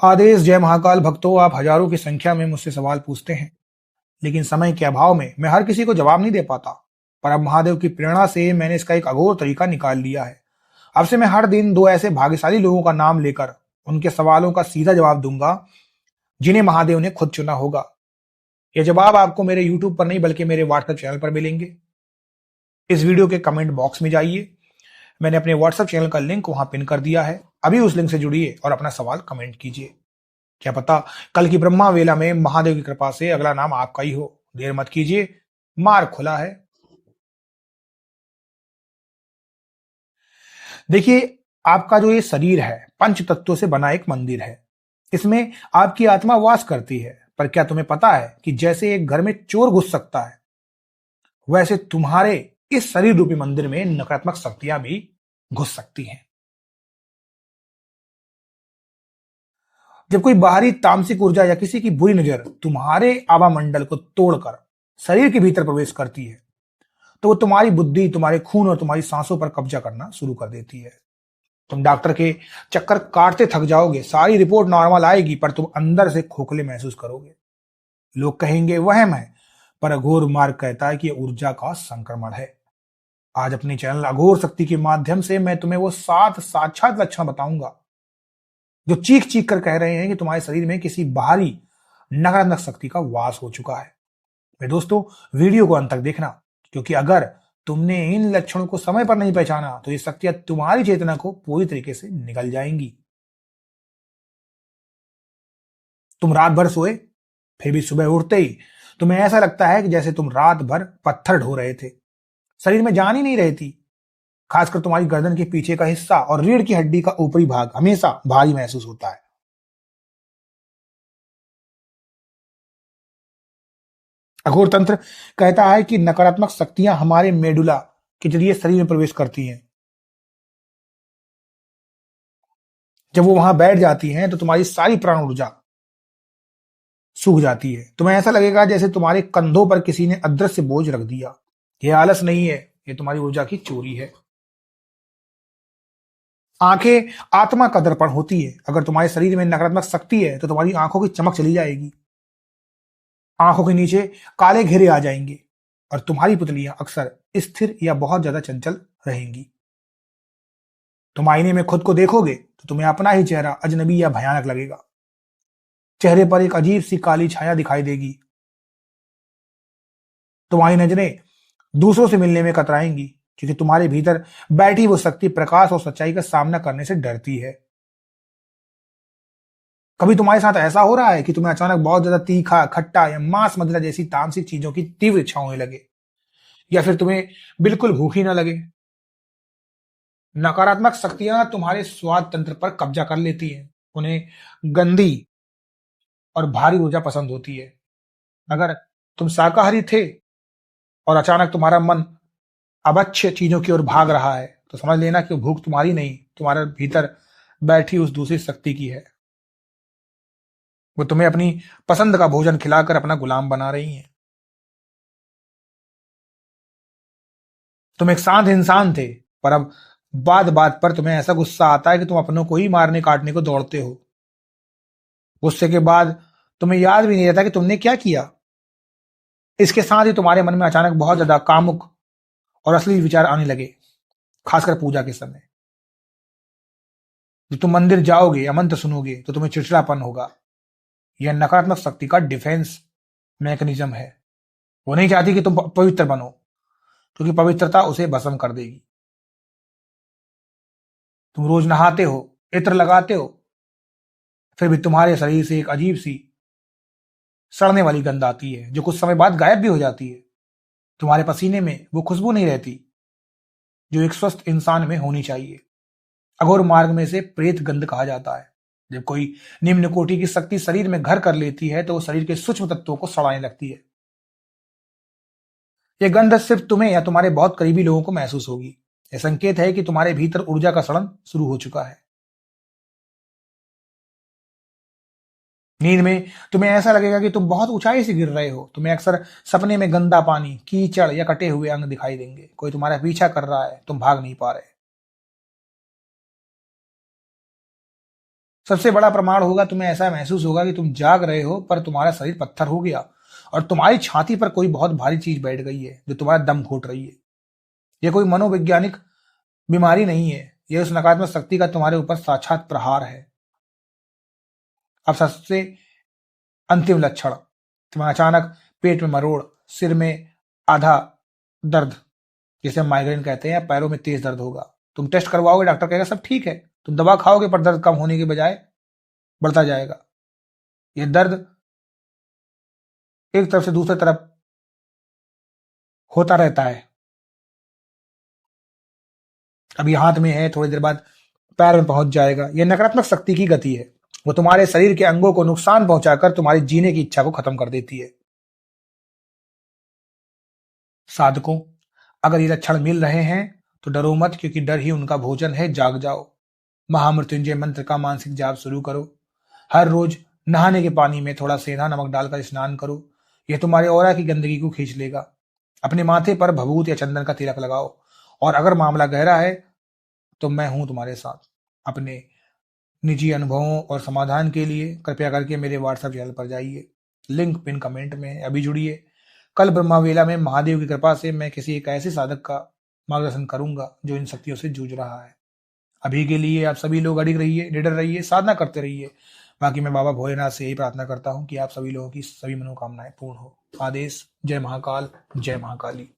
आदेश जय महाकाल भक्तों, आप हजारों की संख्या में मुझसे सवाल पूछते हैं, लेकिन समय के अभाव में मैं हर किसी को जवाब नहीं दे पाता। पर अब महादेव की प्रेरणा से मैंने इसका एक अघोर तरीका निकाल लिया है। अब से मैं हर दिन दो ऐसे भाग्यशाली लोगों का नाम लेकर उनके सवालों का सीधा जवाब दूंगा, जिन्हें महादेव ने खुद चुना होगा। ये जवाब आपको मेरे यूट्यूब पर नहीं बल्कि मेरे व्हाट्सएप चैनल पर मिलेंगे। इस वीडियो के कमेंट बॉक्स में जाइए, मैंने अपने व्हाट्सएप चैनल का लिंक वहां पिन कर दिया है। अभी उस लिंक से जुड़िए और अपना सवाल कमेंट कीजिए। क्या पता कल की ब्रह्मा वेला में महादेव की कृपा से अगला नाम आपका ही हो। देर मत कीजिए, मार्ग खुला है। देखिए, आपका जो ये शरीर है पंच तत्वों से बना एक मंदिर है। इसमें आपकी आत्मा वास करती है। पर क्या तुम्हें पता है कि जैसे एक घर में चोर घुस सकता है, वैसे तुम्हारे इस शरीर रूपी मंदिर में नकारात्मक शक्तियां भी घुस सकती हैं। जब कोई बाहरी तामसिक ऊर्जा या किसी की बुरी नजर तुम्हारे आभा मंडल को तोड़कर शरीर के भीतर प्रवेश करती है, तो वो तुम्हारी बुद्धि, तुम्हारे खून और तुम्हारी सांसों पर कब्जा करना शुरू कर देती है। तुम डॉक्टर के चक्कर काटते थक जाओगे, सारी रिपोर्ट नॉर्मल आएगी, पर तुम अंदर से खोखले महसूस करोगे। लोग कहेंगे वहम है, पर अघोर मार्ग कहता है कि ये ऊर्जा का संक्रमण है। आज अपने चैनल अघोर शक्ति के माध्यम से मैं तुम्हें वो 7 साक्षात लक्षण बताऊंगा जो चीख चीख कर कह रहे हैं कि तुम्हारे शरीर में किसी बाहरी नकारात्मक शक्ति का वास हो चुका है। मेरे दोस्तों, वीडियो को अंत तक देखना, क्योंकि अगर तुमने इन लक्षणों को समय पर नहीं पहचाना तो ये शक्तियां तुम्हारी चेतना को पूरी तरीके से निगल जाएंगी। तुम रात भर सोए, फिर भी सुबह उठते ही तुम्हें ऐसा लगता है कि जैसे तुम रात भर पत्थर ढो रहे थे। शरीर में जान ही नहीं रहती। खासकर तुम्हारी गर्दन के पीछे का हिस्सा और रीढ़ की हड्डी का ऊपरी भाग हमेशा भारी महसूस होता है। अघोर तंत्र कहता है कि नकारात्मक शक्तियां हमारे मेडुला के जरिए शरीर में प्रवेश करती हैं। जब वो वहां बैठ जाती हैं तो तुम्हारी सारी प्राण ऊर्जा सूख जाती है। तुम्हें ऐसा लगेगा जैसे तुम्हारे कंधों पर किसी ने अदृश्य बोझ रख दिया। यह आलस नहीं है, यह तुम्हारी ऊर्जा की चोरी है। आंखें आत्मा का दर्पण होती है। अगर तुम्हारे शरीर में नकारात्मक शक्ति है तो तुम्हारी आंखों की चमक चली जाएगी, आंखों के नीचे काले घेरे आ जाएंगे और तुम्हारी पुतलियां अक्सर स्थिर या बहुत ज्यादा चंचल रहेंगी। तुम आईने में खुद को देखोगे तो तुम्हें अपना ही चेहरा अजनबी या भयानक लगेगा। चेहरे पर एक अजीब सी काली छाया दिखाई देगी। तुम्हारी नजरें दूसरों से मिलने में कतराएंगी, क्योंकि तुम्हारे भीतर बैठी वो शक्ति प्रकाश और सच्चाई का सामना करने से डरती है। कभी तुम्हारे साथ ऐसा हो रहा है कि तुम्हें अचानक बहुत ज्यादा तीखा, खट्टा या मांस मदिरा जैसी तामसिक चीजों की तीव्र इच्छा होने लगे, या फिर तुम्हें बिल्कुल भूख ही ना लगे? नकारात्मक शक्तियां तुम्हारे स्वाद तंत्र पर कब्जा कर लेती हैं। उन्हें गंदी और भारी ऊर्जा पसंद होती है। अगर तुम शाकाहारी थे और अचानक तुम्हारा मन अब अच्छे चीजों की ओर भाग रहा है, तो समझ लेना कि भूख तुम्हारी नहीं, तुम्हारे भीतर बैठी उस दूसरी शक्ति की है। वो तुम्हें अपनी पसंद का भोजन खिलाकर अपना गुलाम बना रही है। तुम एक शांत इंसान थे, पर अब बात बात पर तुम्हें ऐसा गुस्सा आता है कि तुम अपनों को ही मारने काटने को दौड़ते हो। गुस्से के बाद तुम्हें याद भी नहीं रहता कि तुमने क्या किया। इसके साथ ही तुम्हारे मन में अचानक बहुत ज्यादा कामुक और असली विचार आने लगे, खासकर पूजा के समय। जब तुम मंदिर जाओगे या मंत्र सुनोगे तो तुम्हें चिड़चिड़ापन होगा। यह नकारात्मक शक्ति का डिफेंस मैकेनिज्म है। वो नहीं चाहती कि तुम पवित्र बनो, क्योंकि पवित्रता उसे भस्म कर देगी। तुम रोज नहाते हो, इत्र लगाते हो, फिर भी तुम्हारे शरीर से एक अजीब सी सड़ने वाली गंध आती है, जो कुछ समय बाद गायब भी हो जाती है। तुम्हारे पसीने में वो खुशबू नहीं रहती जो एक स्वस्थ इंसान में होनी चाहिए। अघोर मार्ग में से प्रेत गंध कहा जाता है। जब कोई निम्न कोटि की शक्ति शरीर में घर कर लेती है तो वो शरीर के सूक्ष्म तत्वों को सड़ाने लगती है। यह गंध सिर्फ तुम्हें या तुम्हारे बहुत करीबी लोगों को महसूस होगी। यह संकेत है कि तुम्हारे भीतर ऊर्जा का सड़न शुरू हो चुका है। नींद में तुम्हें ऐसा लगेगा कि तुम बहुत ऊंचाई से गिर रहे हो। तुम्हें अक्सर सपने में गंदा पानी, कीचड़ या कटे हुए अंग दिखाई देंगे। कोई तुम्हारा पीछा कर रहा है, तुम भाग नहीं पा रहे। सबसे बड़ा प्रमाण होगा, तुम्हें ऐसा महसूस होगा कि तुम जाग रहे हो पर तुम्हारा शरीर पत्थर हो गया और तुम्हारी छाती पर कोई बहुत भारी चीज बैठ गई है जो तुम्हारा दम घोट रही है। यह कोई मनोवैज्ञानिक बीमारी नहीं है, यह उस नकारात्मक शक्ति का तुम्हारे ऊपर साक्षात प्रहार है। अब सबसे अंतिम लक्षण, तुम्हें अचानक पेट में मरोड़, सिर में आधा दर्द, जिसे हम माइग्रेन कहते हैं, या पैरों में तेज दर्द होगा। तुम टेस्ट करवाओगे, डॉक्टर कहेगा सब ठीक है, तुम दवा खाओगे पर दर्द कम होने के बजाय बढ़ता जाएगा। यह दर्द एक तरफ से दूसरी तरफ होता रहता है। अभी हाथ में है, थोड़ी देर बाद पैर में पहुंच जाएगा। यह नकारात्मक शक्ति की गति है, वो तुम्हारे शरीर के अंगों को नुकसान पहुंचाकर तुम्हारी जीने की इच्छा को खत्म कर देती है। साधकों, अगर ये लक्षण मिल रहे हैं तो डरो मत, क्योंकि डर ही उनका भोजन है। जाग जाओ, महामृत्युंजय मंत्र का मानसिक जाप शुरू करो। हर रोज नहाने के पानी में थोड़ा सेंधा नमक डालकर स्नान करो, यह तुम्हारे ऑरा की गंदगी को खींच लेगा। अपने माथे पर भभूत या चंदन का तिलक लगाओ, और अगर मामला गहरा है तो मैं हूं तुम्हारे साथ। अपने निजी अनुभवों और समाधान के लिए कृपया करके मेरे व्हाट्सएप चैनल पर जाइए, लिंक पिन कमेंट में है, अभी जुड़िए। कल ब्रह्मावेला में महादेव की कृपा से मैं किसी एक ऐसे साधक का मार्गदर्शन करूंगा जो इन शक्तियों से जूझ रहा है। अभी के लिए आप सभी लोग अडिग रहिए, निडर रहिए, साधना करते रहिए। बाकी मैं बाबा भोलेनाथ से यही प्रार्थना करता हूँ कि आप सभी लोगों की सभी मनोकामनाएं पूर्ण हो। आदेश। जय महाकाल, जय महाकाली।